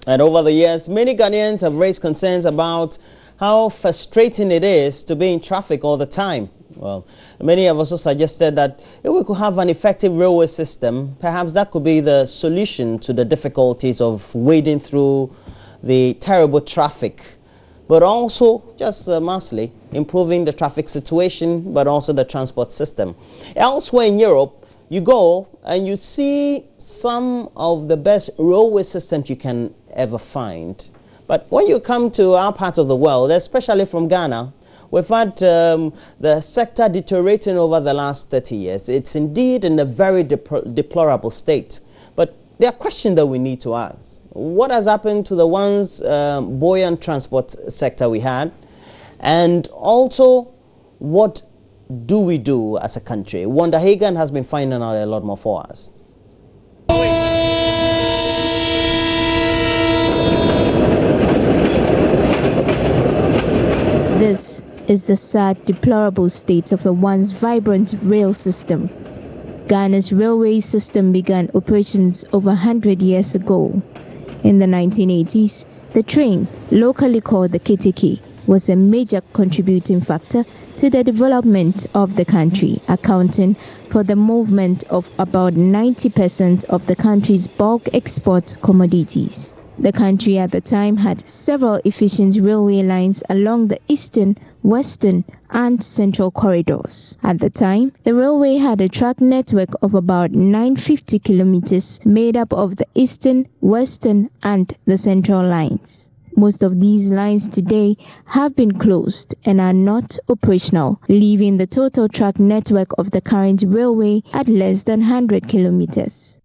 And over the years, many Ghanaians have raised concerns about how frustrating it is to be in traffic all the time. Well, many have also suggested that if we could have an effective railway system, perhaps that could be the solution to the difficulties of wading through the terrible traffic, but also just massively improving the traffic situation, but also the transport system. Elsewhere in Europe, you go and you see some of the best railway systems you can ever find. But when you come to our part of the world, especially from Ghana, we've had the sector deteriorating over the last 30 years. It's indeed in a very deplorable state. But there are questions that we need to ask. What has happened to the once buoyant transport sector we had? And also, what do we do as a country? Wanda Hagan has been finding out a lot more for us. This is the sad, deplorable state of a once vibrant rail system. Ghana's railway system began operations over 100 years ago. In the 1980s, the train, locally called the keteke, was a major contributing factor to the development of the country, accounting for the movement of about 90% of the country's bulk export commodities. The country at the time had several efficient railway lines along the eastern, western, and central corridors. At the time, the railway had a track network of about 950 kilometers made up of the eastern, western, and the central lines. Most of these lines today have been closed and are not operational, leaving the total track network of the current railway at less than 100 kilometers.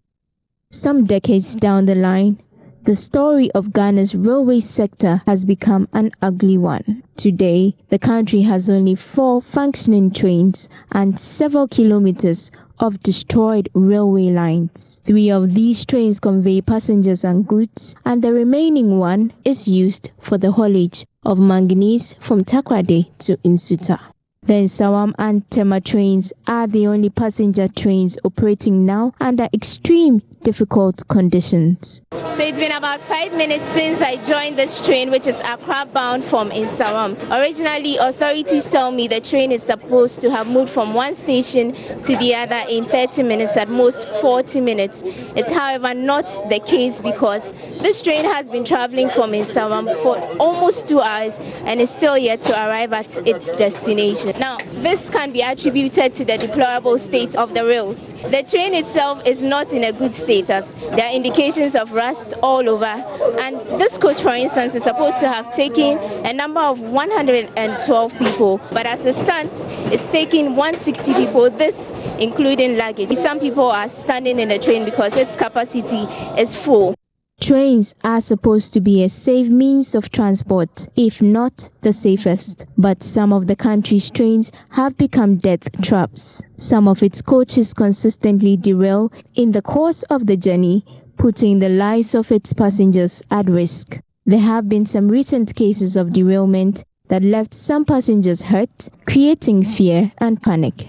Some decades down the line, the story of Ghana's railway sector has become an ugly one. Today, the country has only 4 functioning trains and several kilometers of destroyed railway lines. 3 of these trains convey passengers and goods, and the remaining one is used for the haulage of manganese from Takoradi to Nsuta. The Nsawam and Tema trains are the only passenger trains operating now under extreme difficult conditions. So it's been about 5 minutes since I joined this train, which is Accra bound from Nsawam. Originally, authorities tell me the train is supposed to have moved from one station to the other in 30 minutes, at most 40 minutes. It's however not the case, because this train has been traveling from Nsawam for almost 2 hours and is still yet to arrive at its destination. Now, this can be attributed to the deplorable state of the rails. The train itself is not in a good status. There are indications of rust all over, and this coach, for instance, is supposed to have taken a number of 112 people, but as it stands, it's taking 160 people, this including luggage. Some people are standing in the train because its capacity is full. Trains are supposed to be a safe means of transport, if not the safest. But some of the country's trains have become death traps. Some of its coaches consistently derail in the course of the journey, putting the lives of its passengers at risk. There have been some recent cases of derailment that left some passengers hurt, creating fear and panic.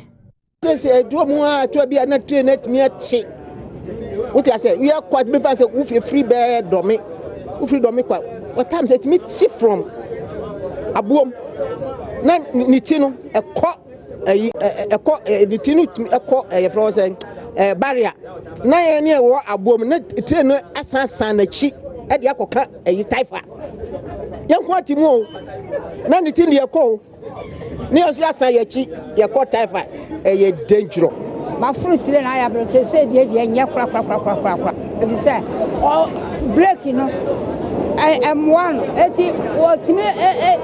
What I say, we are quite before say we free bed domi, we free domi quite. What time that me see from a boom? Nan nitino a cock the tinu a cock a frozen barrier. Na near war a boom, not train assassin a cheek at the acoca a typha. Young quantity more. Nan it in the call. Near your cheek, your court typha a dangerous. My fruit and I have said, yeah, if you say, oh, break, you know, I am one. What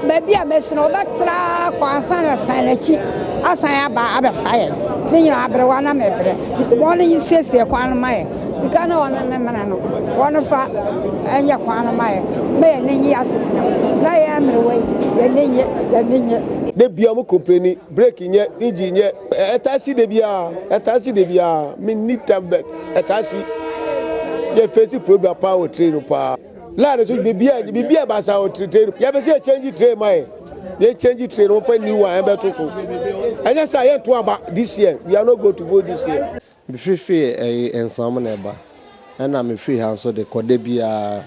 maybe I'm messing over track or sign a signature as I am by other fire. Then you have one of the morning you say, one of my, the kind of one of and your one of my, may and yes, I am away, the ninja. The Biamu company breaking yet, engine yet, Etasi de Bia, Minitambe, Etasi, the face program power train power. Ladders will be beer bus out to train. You ever see a change train, my? They change it train over new one, and better. And yes, I am to about this year. We are not going to go this year. Be free and some neighbor, and I'm a free house, so the Codebia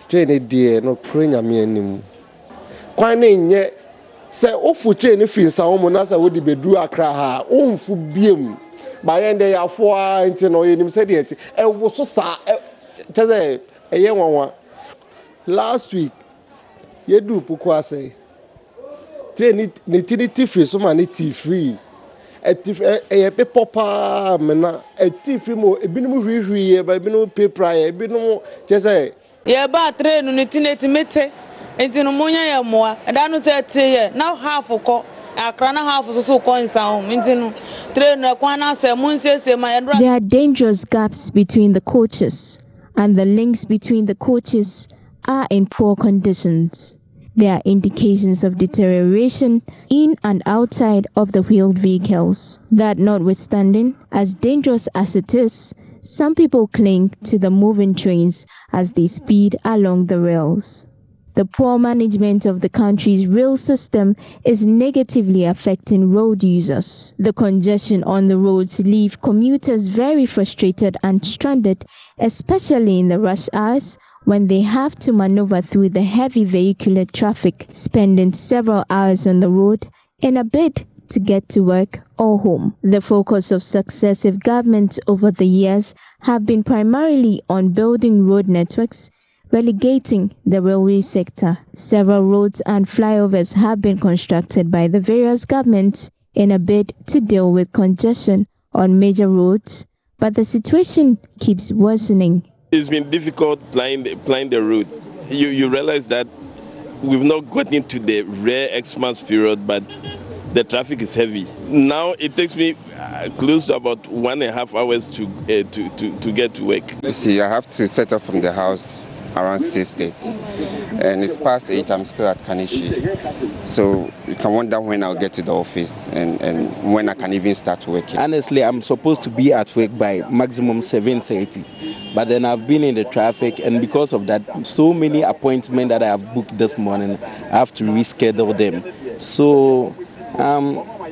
train dear no crane me anim. Quine yet say ofu train if in some monasa would be drew a cra fu beam. By end they are 4 into no him said it. And was so sad. Just a young one. Last week, you do Pukwa say. Train it free, so many free. A paper pa mena a free more a bit free by no paper a bit no just say. Yeah, but train on it mete. It's in Moya ya more. And I know that now half of co. A crown half of so coins sound. Train a quana say Munse say my. There are dangerous gaps between the coaches, and the links between the coaches are in poor conditions. There are indications of deterioration in and outside of the wheeled vehicles. That notwithstanding, as dangerous as it is, some people cling to the moving trains as they speed along the rails. The poor management of the country's rail system is negatively affecting road users. The congestion on the roads leaves commuters very frustrated and stranded, especially in the rush hours when they have to maneuver through the heavy vehicular traffic, spending several hours on the road in a bid to get to work or home. The focus of successive governments over the years have been primarily on building road networks, relegating the railway sector. Several roads and flyovers have been constructed by the various governments in a bid to deal with congestion on major roads, but the situation keeps worsening. It's been difficult planning the route. You realize that we've not gotten into the rare Xmas period, but the traffic is heavy. Now it takes me close to about 1.5 hours to get to work. You see, I have to set off from the house around 6:30, and it's past 8. I'm still at Kanishi, so you can wonder when I'll get to the office and when I can even start working. Honestly, I'm supposed to be at work by maximum 7:30, but then I've been in the traffic, and because of that, so many appointments that I have booked this morning, I have to reschedule them. So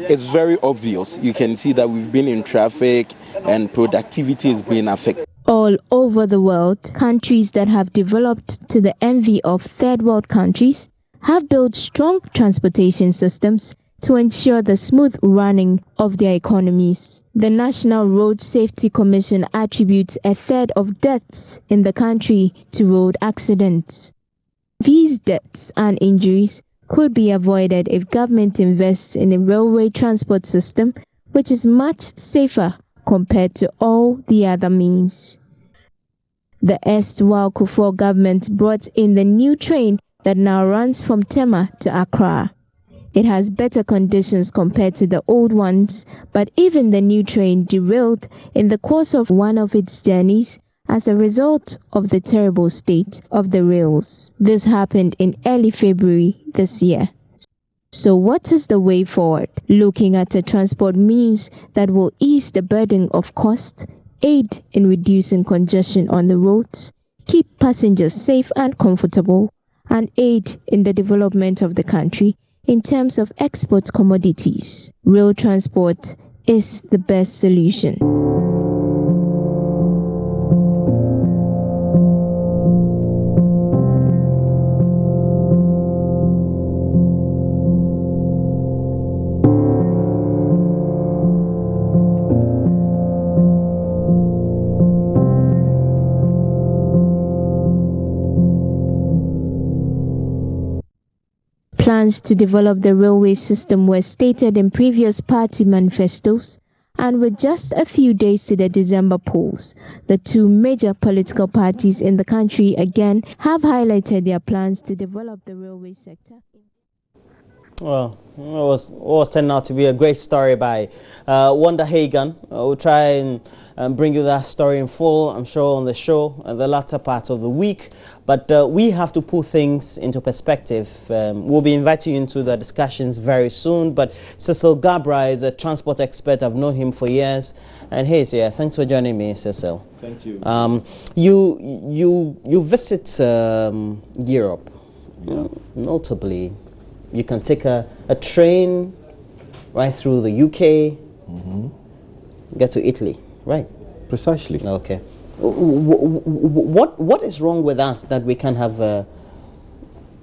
it's very obvious. You can see that we've been in traffic and productivity is being affected. All over the world, countries that have developed to the envy of third world countries have built strong transportation systems to ensure the smooth running of their economies. The National Road Safety Commission attributes a third of deaths in the country to road accidents. These deaths and injuries could be avoided if government invests in a railway transport system which is much safer compared to all the other means. The erstwhile Kufuor government brought in the new train that now runs from Tema to Accra. It has better conditions compared to the old ones, but even the new train derailed in the course of one of its journeys as a result of the terrible state of the rails. This happened in early February this year. So what is the way forward? Looking at a transport means that will ease the burden of cost, aid in reducing congestion on the roads, keep passengers safe and comfortable, and aid in the development of the country in terms of export commodities. Rail transport is the best solution. Plans to develop the railway system were stated in previous party manifestos, and with just a few days to the December polls, the two major political parties in the country again have highlighted their plans to develop the railway sector. Well, it was turned out to be a great story by Wanda Hagan. We'll try and bring you that story in full, I'm sure, on the show at the latter part of the week. But we have to put things into perspective. We'll be inviting you into the discussions very soon. But Cecil Gabra is a transport expert. I've known him for years. And he's here. Thanks for joining me, Cecil. Thank you. You visit Europe, notably. You can take a train right through the UK, get to Italy, right? Precisely. Okay. What is wrong with us that we can have a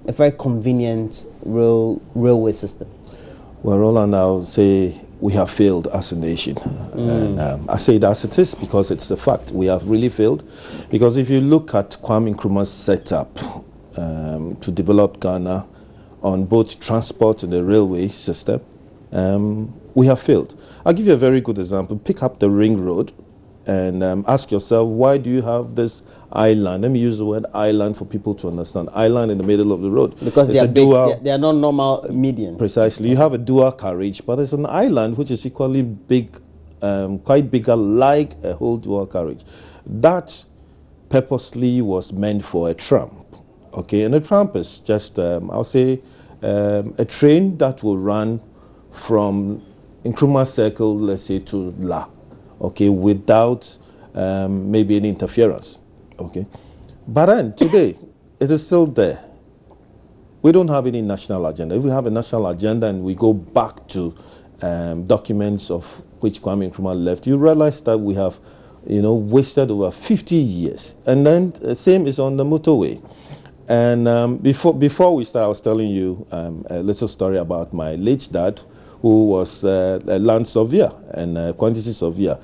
very convenient railway system? Well, Roland, I'll say we have failed as a nation. And I say it as it is because it's a fact. We have really failed. Because if you look at Kwame Nkrumah's setup to develop Ghana on both transport and the railway system, we have failed. I'll give you a very good example. Pick up the ring road and ask yourself, why do you have this island? Let me use the word island for people to understand. Island in the middle of the road. Because they are big, they are not normal median. Precisely. You have a dual carriage, but there's an island which is equally big, quite bigger, like a whole dual carriage. That purposely was meant for a tramp. Okay, and a tramp is just, I'll say, a train that will run from Nkrumah Circle, let's say, to La. Okay, without maybe any interference. Okay, but then today it is still there. We don't have any national agenda. If we have a national agenda and we go back to documents of which Kwame Nkrumah left, you realize that we have, wasted over 50 years. And then the same is on the motorway. And before we start, I was telling you a little story about my late dad, who was a land surveyor and a quantity surveyor.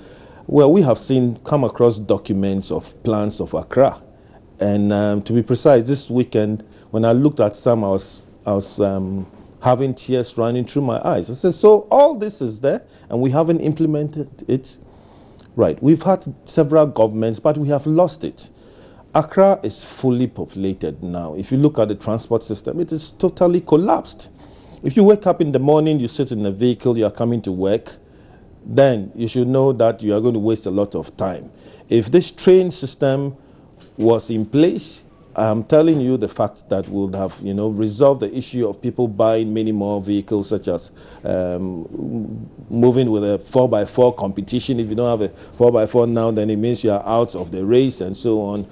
Well, we have come across documents of plans of Accra. And to be precise, this weekend, when I looked at some, I was having tears running through my eyes. I said, so all this is there and we haven't implemented it? Right, we've had several governments, but we have lost it. Accra is fully populated now. If you look at the transport system, it is totally collapsed. If you wake up in the morning, you sit in a vehicle, you are coming to work, then you should know that you are going to waste a lot of time. If this train system was in place, I'm telling you the fact that we would have, resolved the issue of people buying many more vehicles, such as moving with a 4x4 competition. If you don't have a 4x4 now, then it means you are out of the race and so on.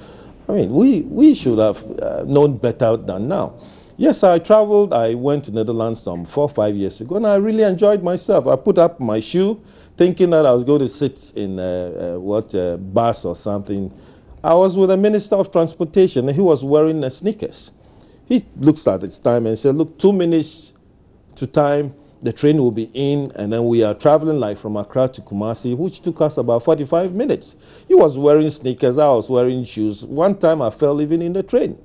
I mean, we should have known better than now. Yes, I traveled. I went to Netherlands some 4 or 5 years ago, and I really enjoyed myself. I put up my shoe, thinking that I was going to sit in a bus or something. I was with the Minister of Transportation, and he was wearing sneakers. He looks at his time and said, look, 2 minutes to time, the train will be in, and then we are traveling like from Accra to Kumasi, which took us about 45 minutes. He was wearing sneakers, I was wearing shoes. One time I fell even in the train.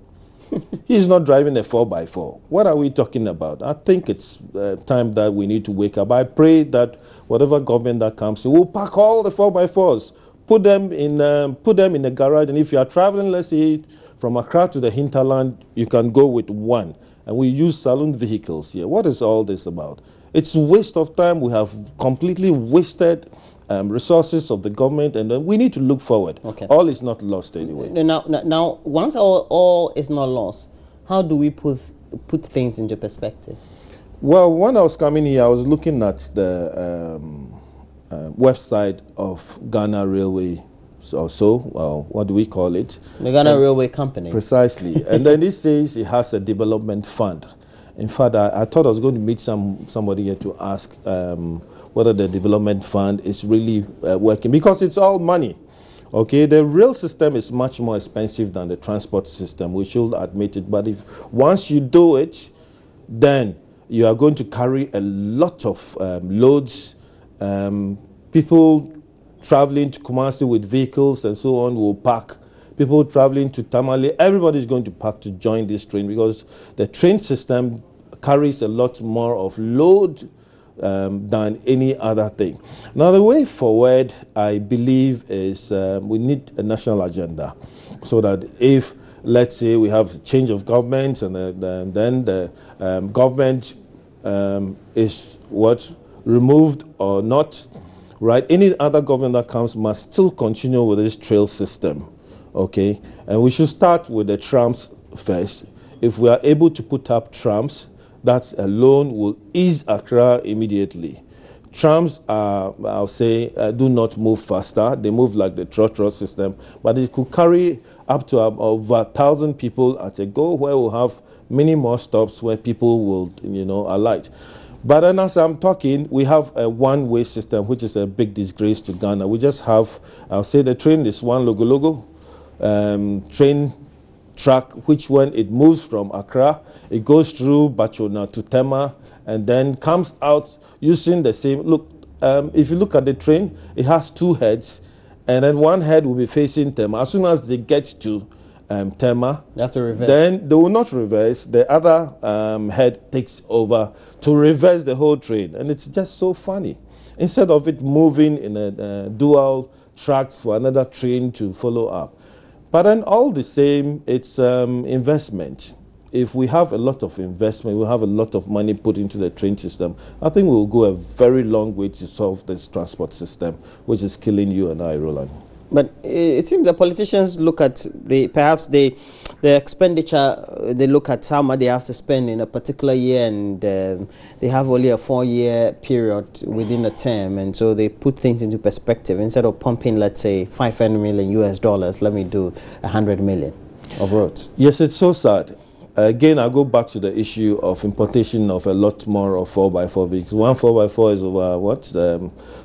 He's not driving a 4x4. What are we talking about? I think it's time that we need to wake up. I pray that whatever government that comes in will pack all the 4x4s, put them in the garage, and if you are traveling, let's say, from Accra to the hinterland, you can go with one. And we use saloon vehicles here. What is all this about? It's a waste of time. We have completely wasted resources of the government, and we need to look forward. Okay. All is not lost anyway. Now, once all is not lost, how do we put things into perspective? Well, when I was coming here, I was looking at the website of Ghana Railway, what do we call it? The Ghana Railway Company. Precisely. And then it says it has a development fund. In fact, I thought I was going to meet somebody here to ask whether the development fund is really working, because it's all money. Okay, the rail system is much more expensive than the transport system. We should admit it. But if once you do it, then you are going to carry a lot of loads. People traveling to Kumasi with vehicles and so on will pack. People traveling to Tamale, everybody is going to pack to join this train, because the train system carries a lot more of load than any other thing. Now, the way forward, I believe, is we need a national agenda, so that if, let's say, we have change of government, and then the government is removed or not, right? Any other government that comes must still continue with this trail system, okay? And we should start with the trams first. If we are able to put up trams, that alone will ease Accra immediately. Trams are, I'll say, do not move faster. They move like the trotro system, but it could carry up to over 1,000 people at a go, where we'll have many more stops where people will, alight. But then as I'm talking, we have a one-way system, which is a big disgrace to Ghana. We just have, I'll say, the train is one logo. train track, which when it moves from Accra, it goes through Bachona to Tema, and then comes out using the same, look, if you look at the train, it has two heads, and then one head will be facing Tema. As soon as they get to Tema, they have to reverse. Then they will not reverse. The other head takes over to reverse the whole train, and it's just so funny. Instead of it moving in a dual tracks for another train to follow up. But then all the same, it's investment. If we have a lot of investment, we have a lot of money put into the train system, I think we'll go a very long way to solve this transport system, which is killing you and I, Roland. But it seems the politicians look at perhaps the expenditure, they look at how much they have to spend in a particular year, and they have only a 4-year period within a term, and so they put things into perspective. Instead of pumping, let's say, $500 million US, let me do 100 million of roads. Yes, it's so sad. Again, I go back to the issue of importation of a lot more of 4x4 vehicles. One 4x4 is over, what,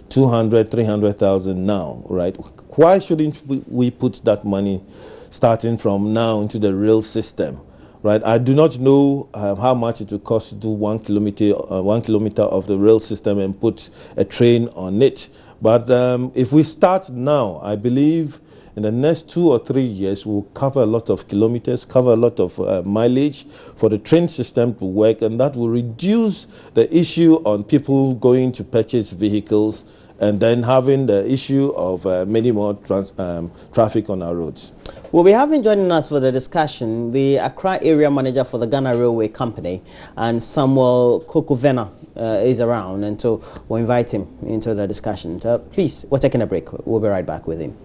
200, 300,000 now, right? Why shouldn't we put that money starting from now into the rail system, right? I do not know how much it will cost to do 1 kilometer of the rail system and put a train on it. But if we start now, I believe in the next 2 or 3 years, we'll cover a lot of kilometers, cover a lot of mileage for the train system to work, and that will reduce the issue on people going to purchase vehicles and then having the issue of many more traffic on our roads. We'll be having joining us for the discussion the Accra area manager for the Ghana Railway Company, and Samuel Kokovena is around, and so we'll invite him into the discussion. Please, we're taking a break. We'll be right back with him.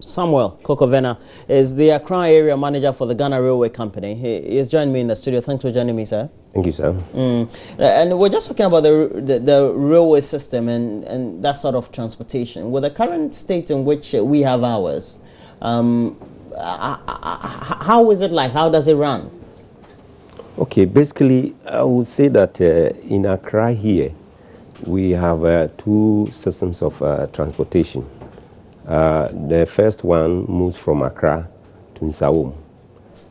Samuel Kokovena is the Accra area manager for the Ghana Railway Company. He has joined me in the studio. Thanks for joining me, sir. Thank you, sir. And we're just talking about the railway system and that sort of transportation. With the current state in which we have ours, how is it like? How does it run? Okay, basically, I would say that in Accra here, we have 2 systems of transportation. The first one moves from Accra to Nsawam,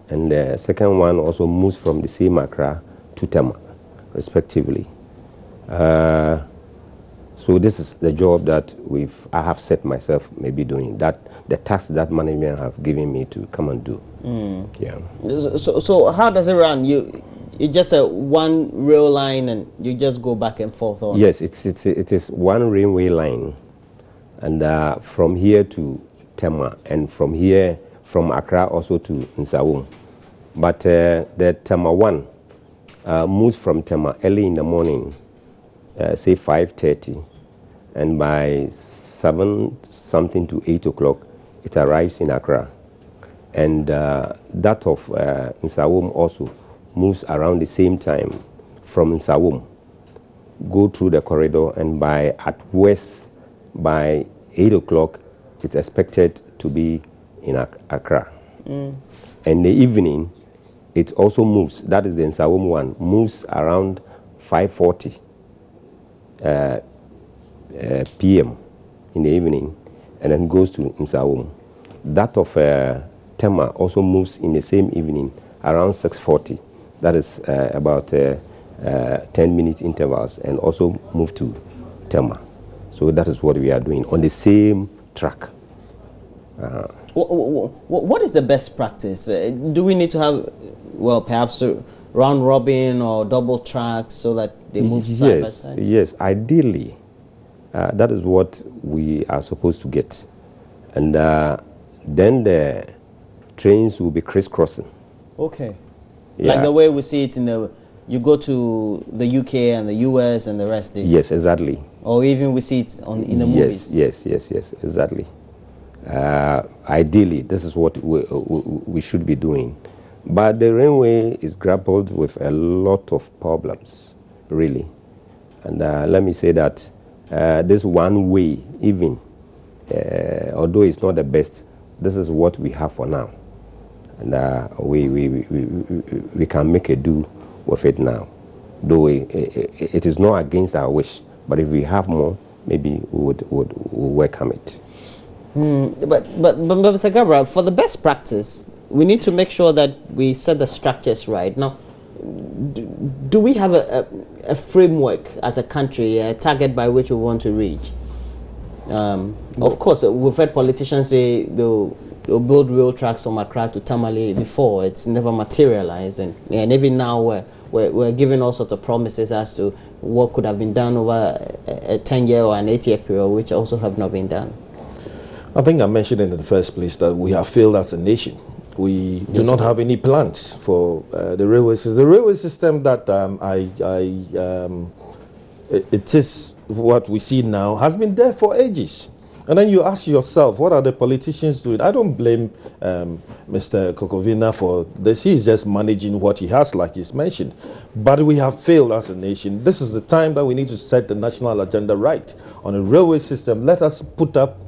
and the second one also moves from the same Accra to Tema, respectively. So this is the job that I have set myself maybe doing, that the task that management have given me to come and do. Yeah. So how does it run? It's just a one rail line and you just go back and forth on? Yes, it is one railway line. And from here to Tema, and from here, from Accra also to Nsawam. But the Tema one moves from Tema early in the morning, say 5:30, and by 7 something to 8 o'clock, it arrives in Accra. And that of Nsawam also moves around the same time from Nsawam, go through the corridor, and at worst, by 8 o'clock, it's expected to be in Accra. And the evening, it also moves. That is the Nsawam one, moves around 5:40 p.m. in the evening, and then goes to Nsawam. That of Tema also moves in the same evening, around 6:40. That is about 10-minute intervals, and also move to Tema. So that is what we are doing on the same track. What is the best practice? Do we need to have, well, perhaps round robin or double tracks so that they move side by side? Yes, ideally, that is what we are supposed to get. And then the trains will be crisscrossing. Okay. Yeah. Like the way we see it you go to the UK and the US and the rest. Yes, exactly. Or even we see it in the movies. Yes, exactly. Ideally, this is what we should be doing. But the railway is grappled with a lot of problems, really. And let me say that this one way, even, although it's not the best, this is what we have for now. And we can make a do with it now. Though it is not against our wish, but if we have more, maybe we would welcome it. But Mr. Gabriel, for the best practice, we need to make sure that we set the structures right. Now, do we have a framework as a country, a target by which we want to reach? Of course, we've heard politicians say they'll build rail tracks from Accra to Tamale before. It's never materialized. And even now we're given all sorts of promises as to what could have been done over a 10-year or an 8-year period, which also have not been done. I think I mentioned in the first place that we have failed as a nation. We do not have any plans for the railway system. The railway system that it is what we see now has been there for ages. And then you ask yourself, what are the politicians doing? I don't blame Mr. Kokovina for this. He's just managing what he has, like he's mentioned. But we have failed as a nation. This is the time that we need to set the national agenda right on a railway system. Let us put up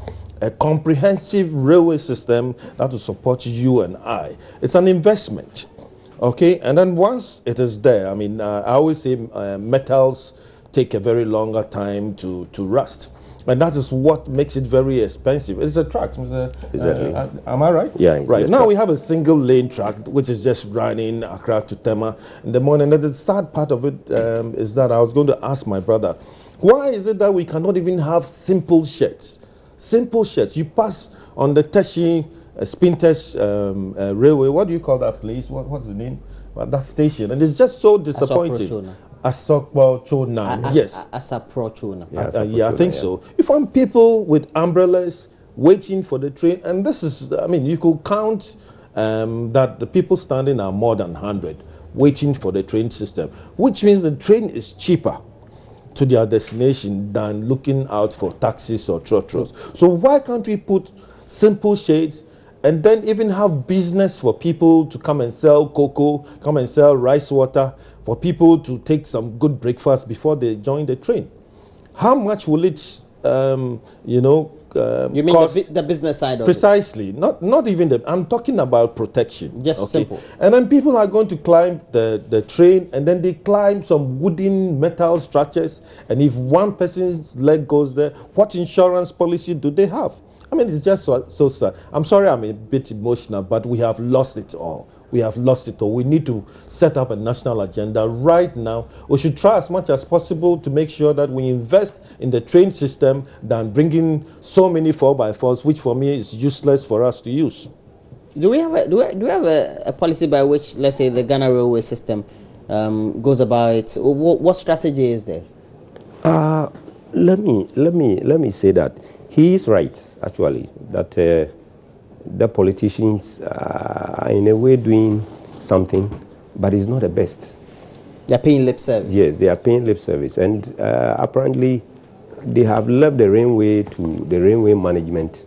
a comprehensive railway system that will support you and I. It's an investment, okay? And then once it is there, I mean, I always say metals take a very longer time to rust. And that is what makes it very expensive. It's a track, Mr. Exactly. Am I right? Yeah. Right. Now we have a single lane track which is just running Accra to Tema in the morning. And the sad part of it is that I was going to ask my brother, why is it that we cannot even have simple sheds? Simple sheds. You pass on the Teshi Spintesh railway. What do you call that place? What's the name? That station. And it's just so disappointing. Asokbo Chona. Yes. Asapro Chona. Yeah, I think so. You find people with umbrellas waiting for the train. And this is, I mean, you could count that the people standing are more than 100 waiting for the train system, which means the train is cheaper to their destination than looking out for taxis or trotros. So why can't we put simple shades and then even have business for people to come and sell cocoa, come and sell rice water, for people to take some good breakfast before they join the train? How much will it, you mean the business side of precisely, it? Not even the, I'm talking about protection. Just simple. And then people are going to climb the train, and then they climb some wooden metal structures, and if one person's leg goes there, what insurance policy do they have? I mean, it's just so sad. I'm sorry I'm a bit emotional, but we have lost it all. We have lost it all. We need to set up a national agenda right now. We should try as much as possible to make sure that we invest in the train system than bringing so many 4x4s, which for me is useless for us to use. Do we have a policy by which, let's say, the Ghana railway system goes about it? What strategy is there? Let me say that he is right, actually, that the politicians are in a way doing something, but it's not the best. They're paying lip service. Yes, they are paying lip service, and apparently they have left the railway to the railway management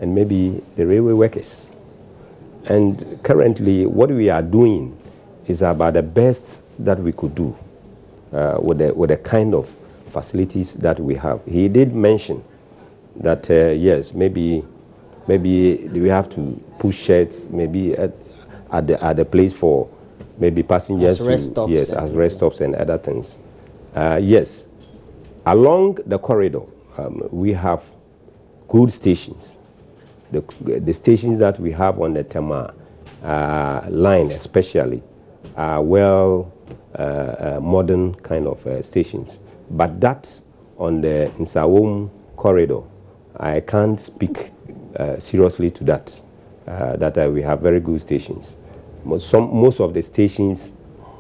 and maybe the railway workers. And currently what we are doing is about the best that we could do with the kind of facilities that we have. He did mention that yes, maybe we have to push sheds maybe at the place for maybe passengers as rest stops, yes, as rest stops and other things. Yes, along the corridor we have good stations. The stations that we have on the Tema line especially are well modern kind of stations. But that on the Nsawam corridor, I can't speak seriously to that, we have very good stations. Most of the stations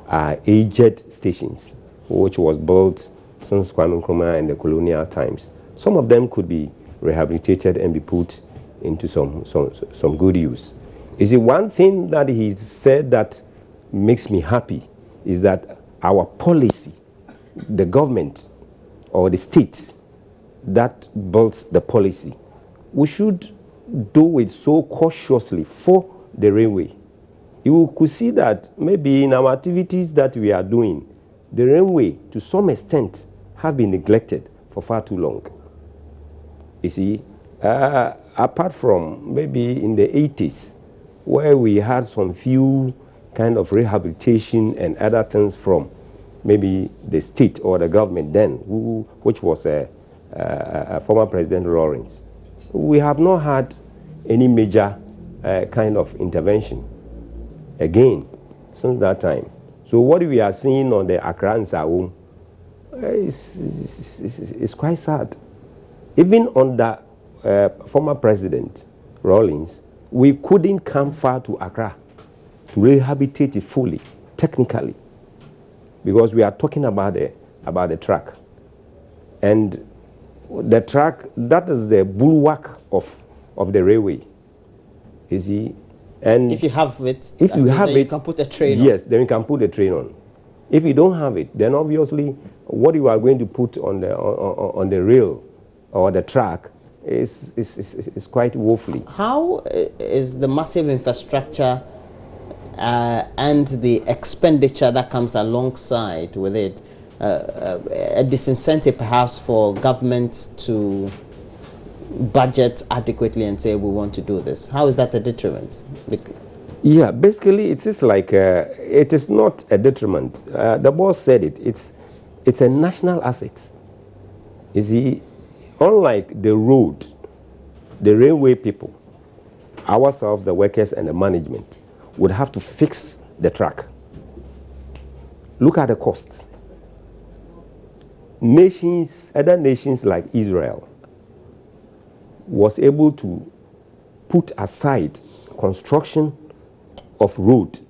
are aged stations, which was built since Kwame Nkrumah and the colonial times. Some of them could be rehabilitated and be put into some good use. You see, one thing that he said that makes me happy is that our policy, the government or the state that builds the policy, we should do it so cautiously for the railway. You could see that maybe in our activities that we are doing, the railway to some extent have been neglected for far too long. You see, apart from maybe in the 80s, where we had some few kind of rehabilitation and other things from maybe the state or the government then, which was a former President Lawrence. we have not had any major kind of intervention again since that time. So what we are seeing on the Accra and Sawum is quite sad. Even under former President Rawlings, we couldn't come far to Accra to rehabilitate it fully, technically, because we are talking about the track. And the track, that is the bulwark of the railway, you see. And if you have it, if you have it, you can put a train on. Yes, then you can put a train on. If you don't have it, then obviously what you are going to put on the rail or the track is quite woefully. How is the massive infrastructure and the expenditure that comes alongside with it a disincentive perhaps for government to budget adequately and say we want to do this? How is that a deterrent? Yeah, basically it is like it is not a detriment. The boss said it. It's a national asset. You see, unlike the road, the railway people, ourselves, the workers and the management, would have to fix the track. Look at the costs. Other nations like Israel was able to put aside construction of road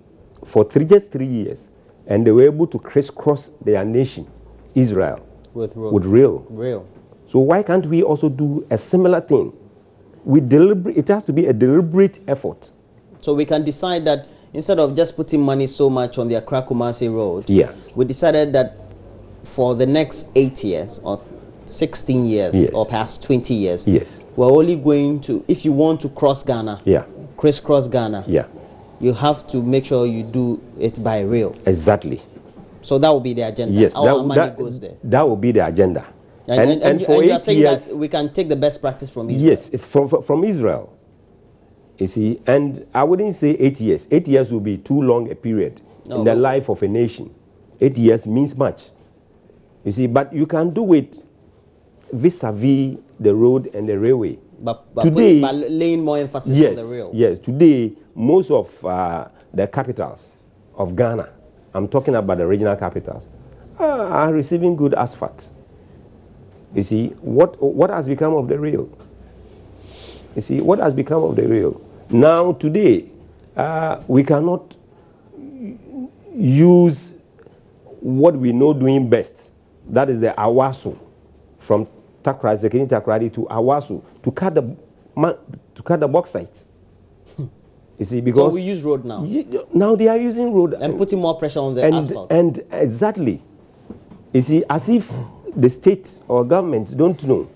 for just 3 years, and they were able to crisscross their nation, Israel, with rail. So why can't we also do a similar thing? It has to be a deliberate effort. So we can decide that instead of just putting money so much on the Accra-Kumasi road, yes, we decided that for the next 8 years or 16 years, yes, or perhaps 20 years, yes, we're only going to, if you want to cross Ghana, yeah, crisscross Ghana, yeah, you have to make sure you do it by rail. Exactly. So that will be the agenda. Yes, our money goes there. That will be the agenda. And for you are 8 saying years, that we can take the best practice from Israel? Yes, from Israel. You see, and I wouldn't say 8 years. 8 years will be too long a period in the life of a nation. 8 years means much. You see, but you can do it vis-a-vis the road and the railway. But today, by laying more emphasis on the rail. Yes, today, most of the capitals of Ghana, I'm talking about the regional capitals, are receiving good asphalt. You see, what has become of the rail? You see, what has become of the rail? Now, today, we cannot use what we know doing best. That is the Awasu, from Takrady to Awasu, to cut the bauxite. You see, because so we use road now. Now they are using road and putting more pressure on the asphalt. And exactly, you see, as if the state or government don't know.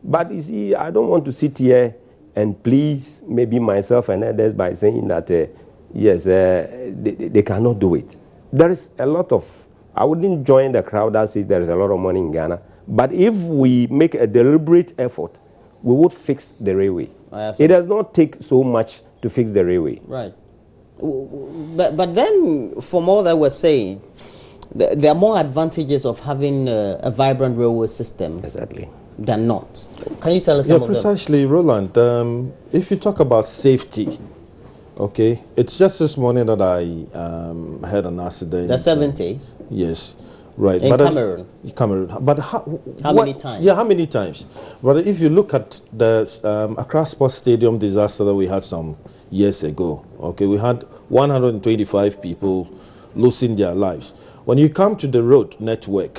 But you see, I don't want to sit here and please maybe myself and others by saying that yes, they cannot do it. There is a lot of. I wouldn't join the crowd that says there is a lot of money in Ghana. But if we make a deliberate effort, we would fix the railway. It does not take so much to fix the railway. Right. But then, from all that we're saying, there are more advantages of having a vibrant railway system than not. Can you tell us some of them? Precisely, Roland. If you talk about safety, okay, it's just this morning that I had an accident. The 70? Yes. Right. In Cameroon? Cameroon. But how many times? Yeah, how many times? But if you look at the Accra Sports Stadium disaster that we had some years ago, okay, we had 125 people losing their lives. When you come to the road network,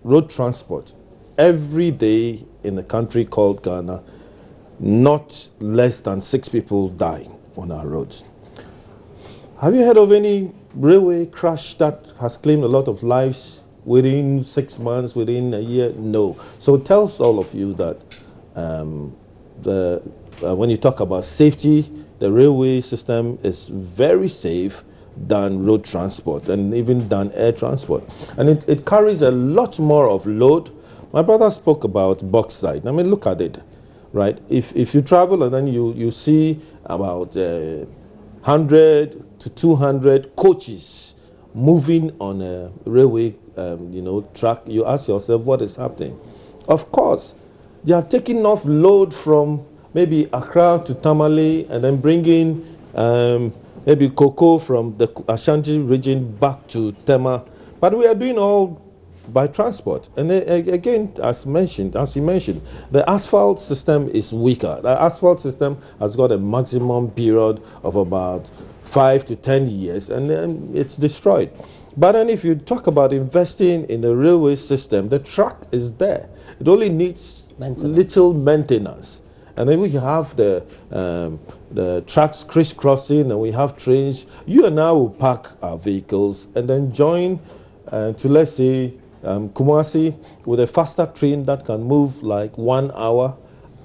road transport, every day in a country called Ghana, not less than 6 people die on our roads. Have you heard of any railway crash that has claimed a lot of lives within 6 months, within a year? No. So it tells all of you that when you talk about safety, the railway system is very safe than road transport and even than air transport. And it carries a lot more of load. My brother spoke about bauxite. I mean, look at it, right? If you travel and then you see about 100 to 200 coaches moving on a railway track, you ask yourself what is happening. Of course, they are taking off load from maybe Accra to Tamale, and then bringing maybe cocoa from the Ashanti region back to Tema. But we are doing all by transport. And again, as you mentioned, the asphalt system is weaker. The asphalt system has got a maximum period of about 5 to 10 years, and then it's destroyed. But then if you talk about investing in the railway system, the track is there. It only needs little maintenance. And then we have the tracks crisscrossing, and we have trains. You and I will park our vehicles and then join to, let's say, Kumasi with a faster train that can move like 1 hour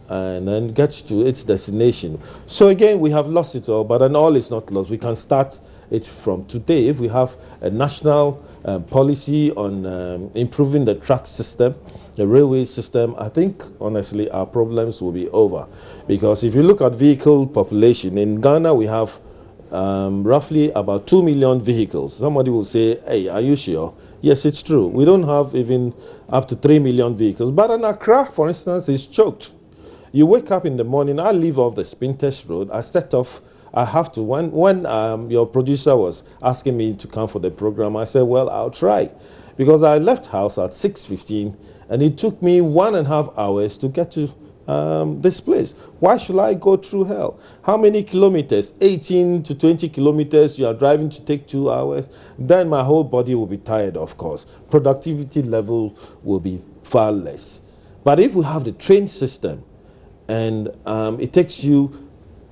and then get to its destination. So again, we have lost it all, but then all is not lost. We can start it from today. If we have a national policy on improving the track system, the railway system, I think honestly our problems will be over. Because if you look at vehicle population, in Ghana we have roughly about 2 million vehicles. Somebody will say, hey, are you sure? Yes, it's true. We don't have even up to 3 million vehicles. But in Accra, for instance, is choked. You wake up in the morning, I leave off the Spintex Road, I set off. I have to, when your producer was asking me to come for the program, I said, well, I'll try. Because I left house at 6:15, and it took me 1.5 hours to get to this place. Why should I go through hell? How many kilometers? 18 to 20 kilometers you are driving to take 2 hours? Then my whole body will be tired, of course. Productivity level will be far less. But if we have the train system, and it takes you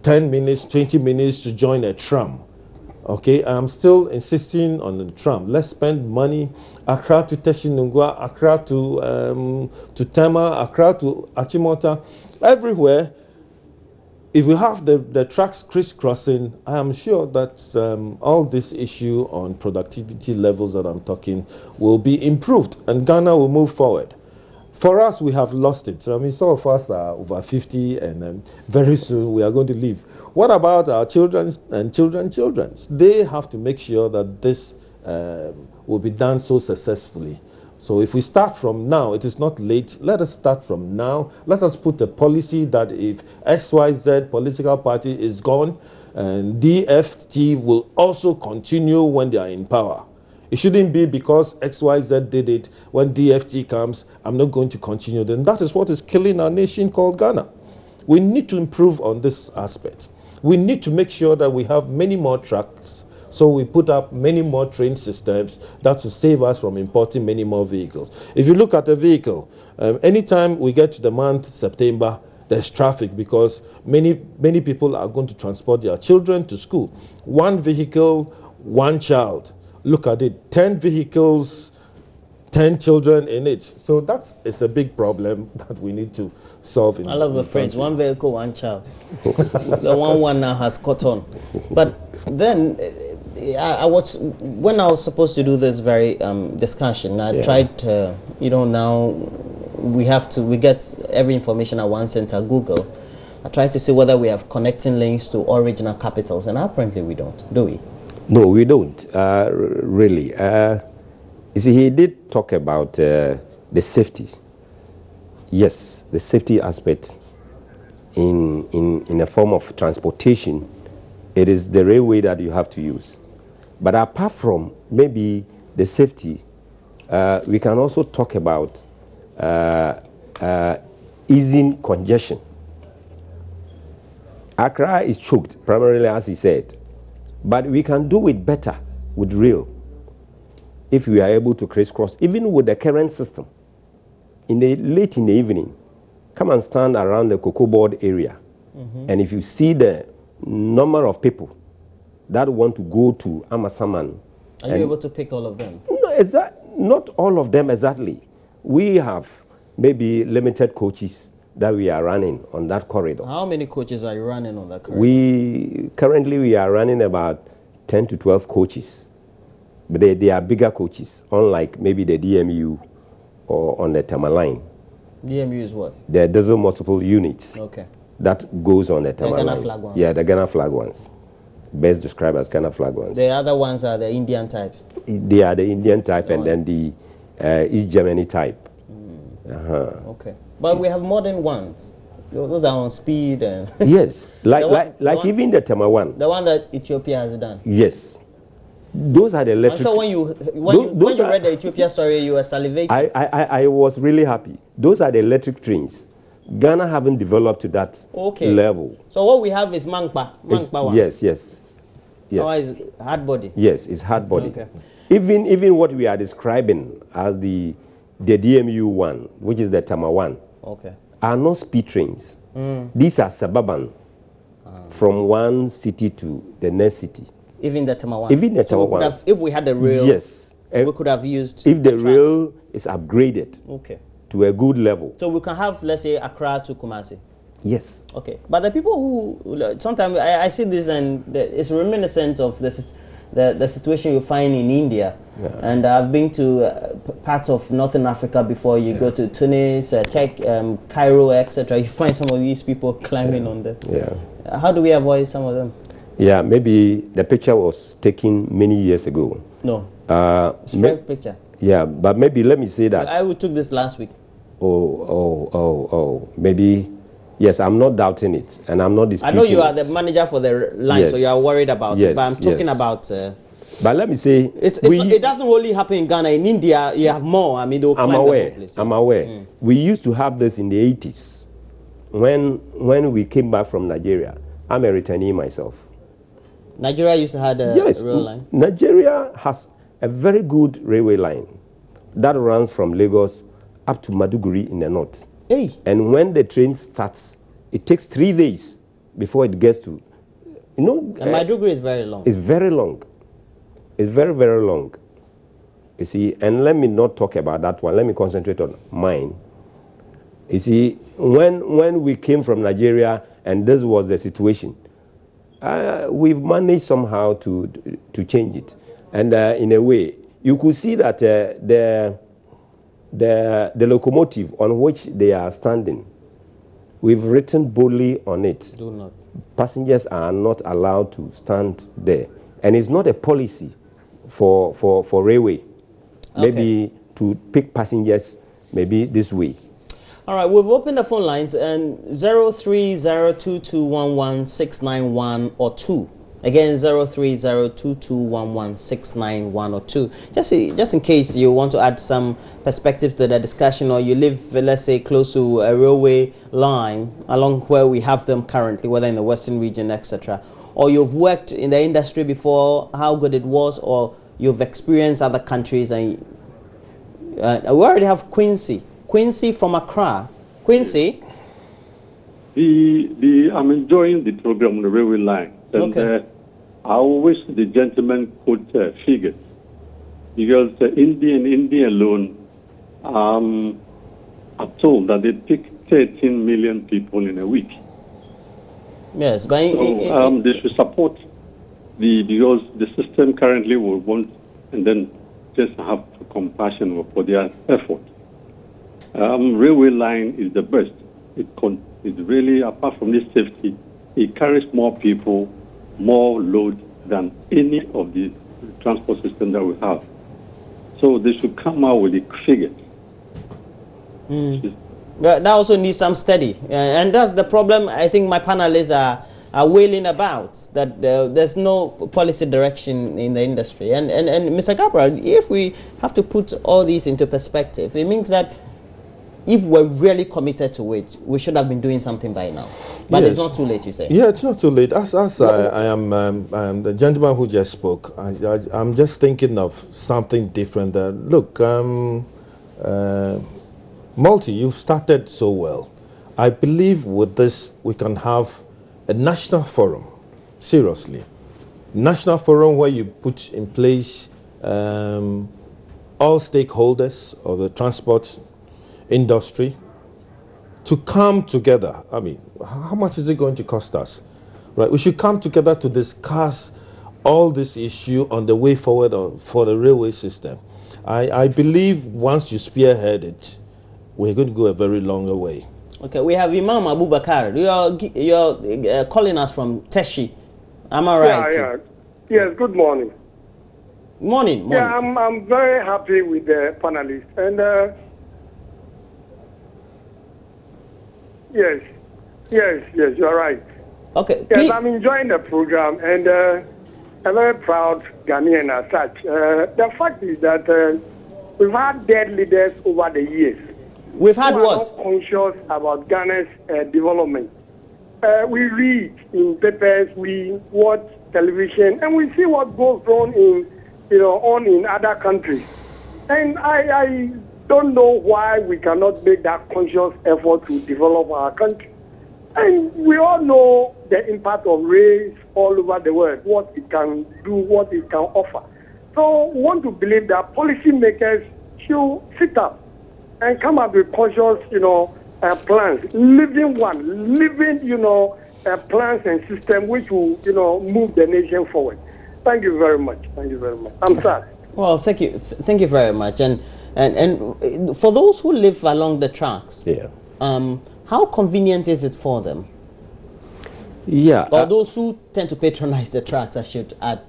10 minutes, 20 minutes to join a tram. Okay, I'm still insisting on the tram. Let's spend money. Accra to Teshinungwa, Accra to Tema, Accra to Achimota, everywhere. If we have the tracks crisscrossing, I am sure that all this issue on productivity levels that I'm talking will be improved, and Ghana will move forward. For us, we have lost it. I mean, some of us are over 50, and very soon we are going to leave. What about our children and children's? They have to make sure that this will be done so successfully. So if we start from now, it is not late. Let us start from now. Let us put a policy that if XYZ political party is gone, and DFT will also continue when they are in power. It shouldn't be because XYZ did it, when DFT comes, I'm not going to continue. Then that is what is killing our nation called Ghana. We need to improve on this aspect. We need to make sure that we have many more trucks, so we put up many more train systems that will save us from importing many more vehicles. If you look at a vehicle, anytime we get to the month September, there's traffic because many people are going to transport their children to school. 1 vehicle, 1 child. Look at it, 10 vehicles, 10 children in it. So that is a big problem that we need to solve. I love the phrase, 1 vehicle, 1 child. The one now has caught on. But then, when I was supposed to do this very discussion, I tried to, now we get every information at one center, Google. I tried to see whether we have connecting links to all regional capitals, and apparently we don't, do we? No, we don't, really. You see, he did talk about the safety. Yes, the safety aspect in a form of transportation, it is the railway that you have to use. But apart from maybe the safety, we can also talk about easing congestion. Accra is choked, primarily, as he said. But we can do it better with rail if we are able to crisscross, even with the current system. Late in the evening, come and stand around the cocoa board area. And if you see the number of people that want to go to Amasaman. Are you able to pick all of them? No, not all of them exactly. We have maybe limited coaches that we are running on that corridor. How many coaches are you running on that corridor? Currently we are running about 10 to 12 coaches. But they are bigger coaches, unlike maybe the DMU or on the Tama line. DMU is what? The diesel multiple units. Okay. That goes on the Tama line. The Ghana flag ones. Yeah, the Ghana flag ones. Best described as Ghana flag ones. The other ones are the Indian types? They are the Indian type and then the East Germany type. Okay. But we have modern ones. Those are on speed. Yes, like one, even the Tema 1. The one that Ethiopia has done. Yes. Those are the electric. I'm sure when you read the Ethiopia story, you were salivating. I was really happy. Those are the electric trains. Ghana haven't developed to that level. So what we have is Mankpa one. Yes, yes. Oh, is hard body. Yes, it's hard body. Okay. Even what we are describing as the DMU one, which is the Tama 1, are not speed trains. These are suburban from one city to the next city. Even the Tama 1. Even the Tama 1. If we had the rail, yes, we could have used. If the rail is upgraded to a good level. So we can have, let's say, Accra to Kumasi. Yes. Okay. But the people who sometimes I see this and it's reminiscent of the situation you find in India. Yeah. And I've been to parts of Northern Africa before. You go to Tunis, check Cairo, etc. You find some of these people climbing on them. Yeah. How do we avoid some of them? Yeah, maybe the picture was taken many years ago. No. It's a fresh picture. Yeah, but maybe let me say that. I took this last week. Oh. Maybe. Yes, I'm not doubting it, and I'm not disputing I know you are the manager for the line, so you are worried about it, but I'm talking about... but let me say... It doesn't only happen in Ghana. In India, you have more. I mean, I'm aware. We used to have this in the 80s. When we came back from Nigeria, I'm a returnee myself. Nigeria used to have a rail line? Nigeria has a very good railway line that runs from Lagos up to Maduguri in the north. Hey. And when the train starts, it takes 3 days before it gets to, And Maduguri is very long. It's very long. It's very, very long. You see, and let me not talk about that one. Let me concentrate on mine. You see, when we came from Nigeria and this was the situation, we've managed somehow to change it. And in a way, you could see that the locomotive on which they are standing, we've written boldly on it. Do not. Passengers are not allowed to stand there. And it's not a policy for railway. Maybe to pick passengers, maybe this way. All right, we've opened the phone lines and 0302211691 or 2. Again, 0302211691 or 2. Just in case you want to add some perspective to the discussion, or you live, let's say, close to a railway line along where we have them currently, whether in the Western region, etc. Or you've worked in the industry before, how good it was, or you've experienced other countries. And we already have Quincy from Accra. Quincy? I'm enjoying the program on the railway line. And I wish the gentleman could figure. Because India alone, I'm told that they pick 13 million people in a week. Yes, but they should support because the system currently will want and then just have compassion for their effort. Railway line is the best. It's really, apart from this safety, it carries more people, more load than any of the transport systems that we have. So they should come out with the figures. That also needs some study. And that's the problem I think my panelists are wailing about, that there's no policy direction in the industry. And Mr. Gabriel, if we have to put all these into perspective, it means that if we're really committed to it, we should have been doing something by now. But it's not too late, you say? Yeah, it's not too late. As I am the gentleman who just spoke, I'm just thinking of something different. Look, Multi, you started so well. I believe with this, we can have a national forum, seriously. National forum where you put in place all stakeholders of the transport industry to come together. I mean, how much is it going to cost us? Right? We should come together to discuss all this issue on the way forward for the railway system. I believe once you spearhead it, we're going to go a very longer way. Okay, we have Imam Abubakar. You're calling us from Teshi. Am I right? Yeah. Yes, good morning. Morning. Yeah, I'm very happy with the panelists. And yes, Yes, you're right. Okay. Yes, I'm enjoying the program and I'm very proud Ghanaian as such. The fact is that we've had dead leaders over the years. We've had who what? Are not conscious about Ghana's development. We read in papers, we watch television, and we see what goes on in other countries. And I don't know why we cannot make that conscious effort to develop our country. And we all know the impact of race all over the world, what it can do, what it can offer. So we want to believe that policymakers should sit up and come up with conscious, plans, living plans and system which will, move the nation forward. Thank you very much. Thank you very much. I'm sad. Well, thank you. Thank you very much. And for those who live along the tracks, how convenient is it for them? Yeah. Or those who tend to patronize the tracks, I should add.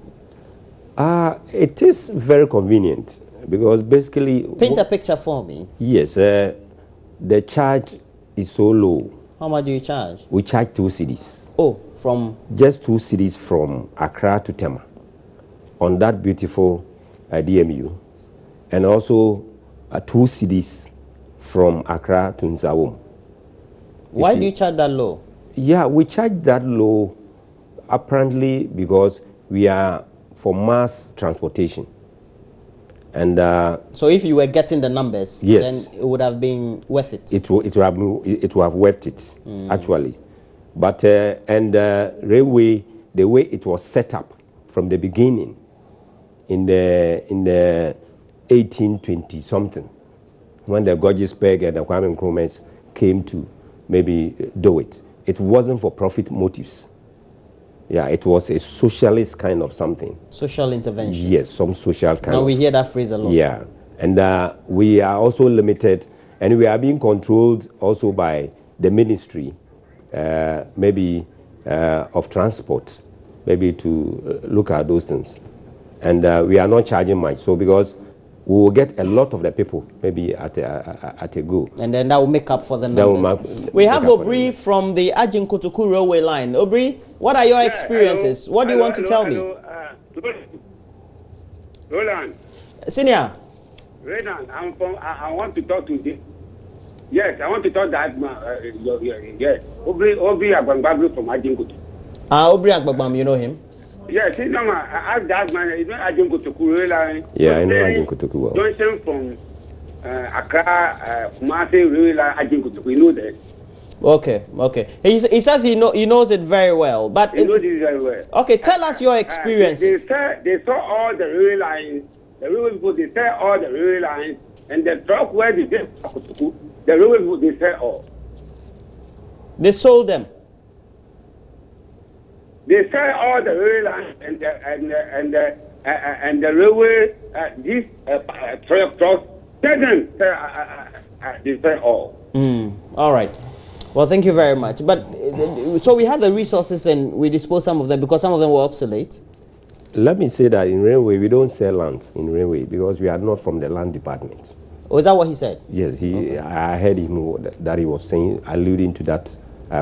It is very convenient because basically... Paint a picture for me. Yes. The charge is so low. How much do you charge? We charge 2 cedis. Oh, from? Just 2 cedis from Accra to Tema on that beautiful DMU. And also 2 cedis from Accra to Nsawam. Why do you charge that low? Yeah, we charge that low apparently because we are for mass transportation. And so if you were getting the numbers, yes, then it would have been worth it. It would have worth it, actually. But railway, the way it was set up from the beginning, in the 1820 something, when the Gorgesberg and the Kwame Nkrumah came to maybe do it, it wasn't for profit motives. Yeah, it was a socialist kind of something. Social intervention. Yes, some social kind. Now we hear that phrase a lot. Yeah, and we are also limited, and we are being controlled also by the ministry, maybe of transport, maybe to look at those things. And we are not charging much, so because we will get a lot of the people maybe at a go. And then that will make up for the numbers. We have Obri from the Ajin-Kotoku railway line. Obri, what are your experiences? Hello, what do you want to tell me? Roland. Senior. Roland, I want to talk to you. Yes, I want to talk to that man. Yes, Obri Agbangbagri from Ajin-Kotoku. Obri Agbangbam, you know him? Yes, you know, I asked that man, you know Ajin-Kotoku railway line. Yeah, I know Ajin-Kotoku well. Johnson from Accra, Kumasi railway line, Ajin-Kotoku, you know that. Okay. He says he knows it very well, but he knows it very well. Okay, tell us your experiences. They saw all the railway lines. The railway people, they sell all the railway lines, and the truck where they get the railway people, they sell all. They sold them. They sell all the railway lines and the railway these trucks. They sell all. All right. Well, thank you very much. But so we had the resources and we disposed some of them because some of them were obsolete. Let me say that in railway we don't sell land in railway because we are not from the land department. Oh, is that what he said? Yes, I heard him that he was saying, alluding to that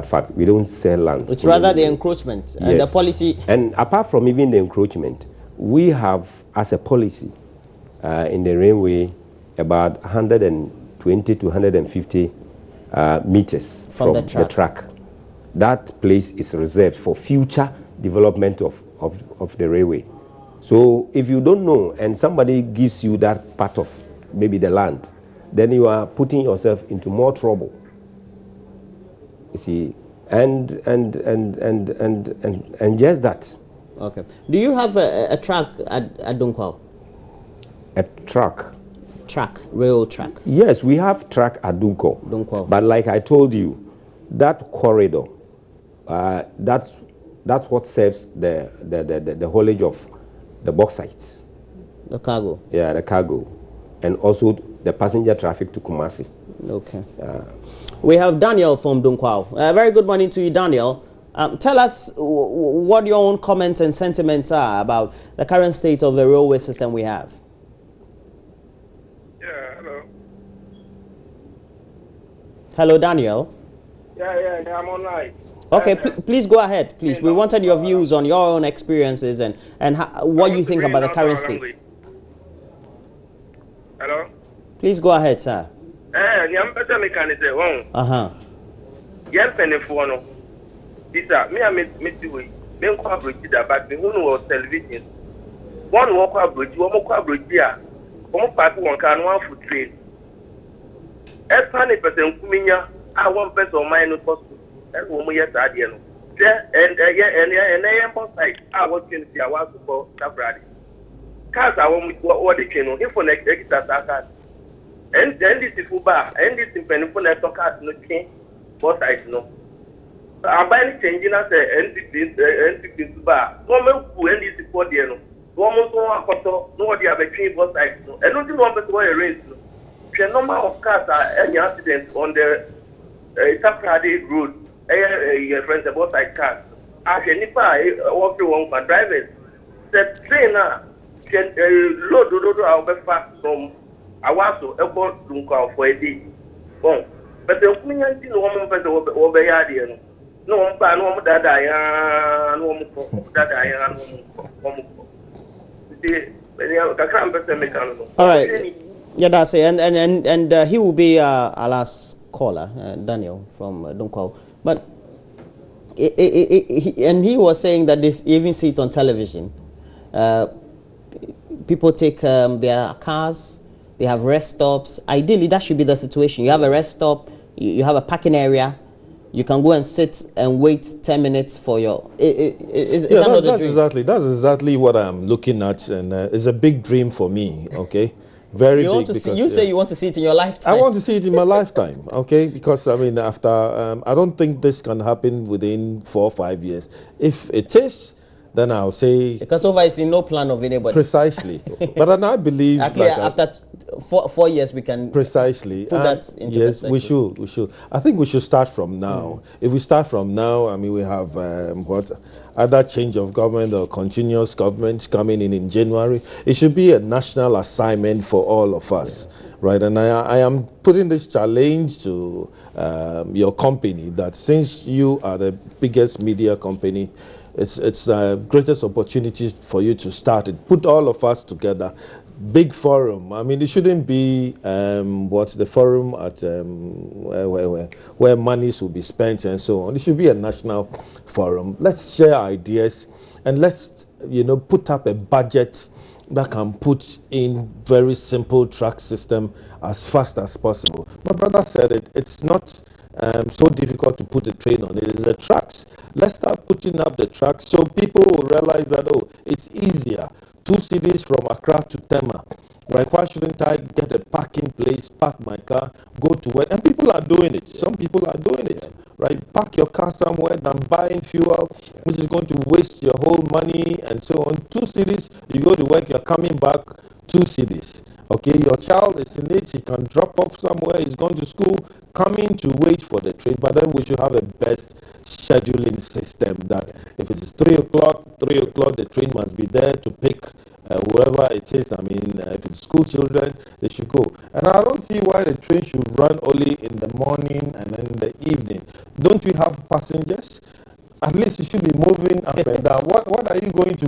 fact. We don't sell land. It's rather the encroachment and the policy. And apart from even the encroachment, we have as a policy in the railway about 120 to 150 meters from the track. That place is reserved for future development of the railway. So if you don't know and somebody gives you that part of maybe the land, then you are putting yourself into more trouble. You see, and just that. Okay. Do you have a track at Dunkwao? A track? Rail track. Yes, we have track at Dunkwao. But like I told you, that corridor, that's what serves the haulage of the bauxite. The cargo. Yeah, the cargo. And also the passenger traffic to Kumasi. Okay. We have Daniel from Dunkwao. Very good morning to you, Daniel. Tell us what your own comments and sentiments are about the current state of the railway system we have. Yeah, hello. Hello, Daniel. Yeah, I'm online. Okay, please go ahead, please. We wanted your views on your own experiences and what you think about the current state. Hello? Please go ahead, sir. I'm better mechanic. Uh-huh. Yes, penny for no. This me I meet you. Me kwa bridge that, but me who know television. One walk kwa bridge, one kwa bridge here. One part one can one foot train. As funny person kuminya, I one person mine no cost. That's one year sad, you know. And I am on site. I was going to see I was for Sabradi. Cars I want what they can if for next extra cars. And then this is Uber, and this is Penifon cars no change. Both sides no. I'm buying changing as NCP Uber. Woman who end this for the no. Woman so one photo, no they have a change both sides no. And not one person why a race no. The number of cars are any accidents on the Sabradi road. Your friends about side cars. As a nipa walk through one drivers. The trainer can load our fast from Awaso about Dunka for a day. Bon, but the opinion is no one person over Yadian. No one pan no that I no that I All right. Yeah, that's it. And he will be our last caller, Daniel from Dunkwao. But and he was saying that they even see it on television. People take their cars, they have rest stops. Ideally, that should be the situation. You have a rest stop, you have a parking area, you can go and sit and wait 10 minutes for your... That's exactly what I'm looking at, and it's a big dream for me, okay? Very you big. Because, you say you want to see it in your lifetime. I want to see it in my lifetime, okay? Because, I mean, after... I don't think this can happen within 4 or 5 years. If it is, then I'll say... Because so far it's in no plan of anybody. Precisely. But then I believe... Actually, like after 4 years, we can... Precisely. Put that into yes, we should. I think we should start from now. If we start from now, I mean, we have other change of government or continuous government coming in January. It should be a national assignment for all of us, right? And I am putting this challenge to your company that since you are the biggest media company, it's the greatest opportunity for you to start it. Put all of us together. Big forum. I mean, it shouldn't be the forum at where monies will be spent and so on. It should be a national forum. Let's share ideas and let's put up a budget that can put in very simple track system as fast as possible. My brother said it. It's not so difficult to put a train on it. It's the tracks. Let's start putting up the tracks so people will realize that it's easier. 2 cities from Accra to Tema. Right? Why shouldn't I get a parking place, park my car, go to work? And people are doing it. Some people are doing it. Right? Park your car somewhere than buying fuel, which is going to waste your whole money and so on. 2 cities, you go to work, you're coming back, 2 cities. Okay, your child is in it, he can drop off somewhere, he's going to school, coming to wait for the train. But then we should have a best scheduling system that if it is 3 o'clock, the train must be there to pick whoever it is. I mean, if it's school children, they should go. And I don't see why the train should run only in the morning and then in the evening. Don't we have passengers? At least you should be moving up and down. What are you going to?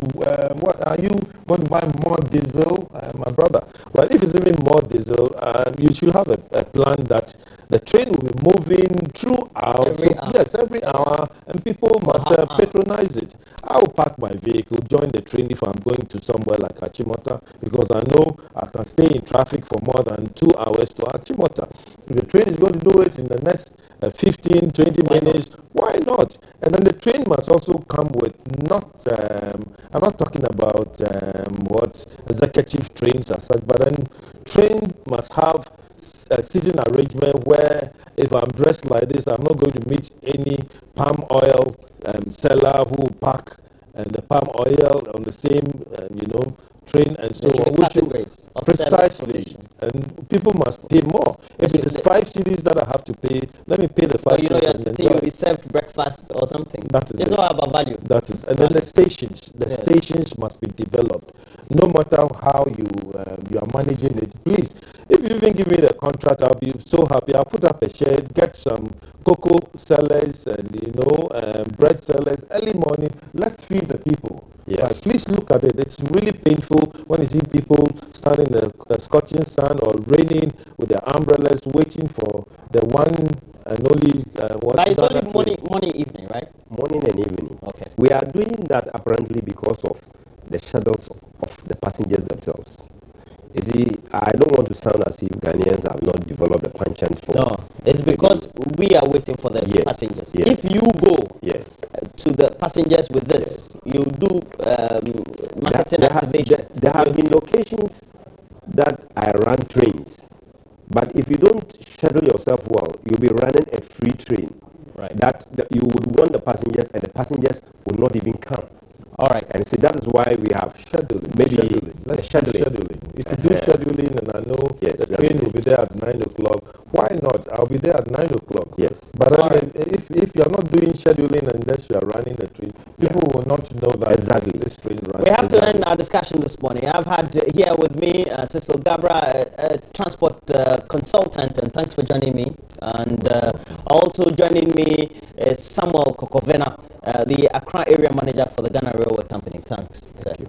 What are you going to buy more diesel, my brother? Right? If it's even more diesel, you should have a plan that the train will be moving throughout. Yes, every hour, and people must patronize it. I will park my vehicle, join the train if I'm going to somewhere like Achimota, because I know I can stay in traffic for more than 2 hours to Achimota. If the train is going to do it in the next 15, 20 minutes, why not? And then the train must also come with I'm not talking about what executive trains as such, but then train must have a seating arrangement where if I'm dressed like this, I'm not going to meet any palm oil seller who will pack the palm oil on the same, train and so on. Precisely. And people must pay more. If it is 5 cedis that I have to pay, let me pay the 5 cedis. You'll be served breakfast or something. That is it's all about value. That is. And then the stations. Stations must be developed. No matter how you are managing it, please. If you even give me the contract, I'll be so happy. I'll put up a shed, get some cocoa sellers and bread sellers early morning. Let's feed the people. Yes. But please look at it. It's really painful when you see people standing in the scorching sun or raining with their umbrellas, waiting for the one and only. But it's only morning, evening, right? Morning and evening. Okay. We are doing that apparently because of the schedules of the passengers themselves. You see, I don't want to sound as if Ghanaians have not developed a penchant for. No, it's because we are waiting for the passengers. Yes. If you go yes. to the passengers with this, you do marketing activation. There have been locations that I run trains, but if you don't schedule yourself well, you'll be running a free train. Right. That you would want the passengers, and the passengers will not even come. All right. And so that is why we have scheduling. Maybe Let's do scheduling. If you do scheduling, and I know the train will be there at 9 o'clock, why not? I'll be there at 9 o'clock. Yes. But if you're not doing scheduling unless you are running the train, people will not know that this train runs. We have to end our discussion this morning. I've had here with me Cecil Gabra, a transport consultant, and thanks for joining me. And also joining me is Samuel Kokovena, the Accra area manager for the Ghana Railway Company. Thanks. Thank you.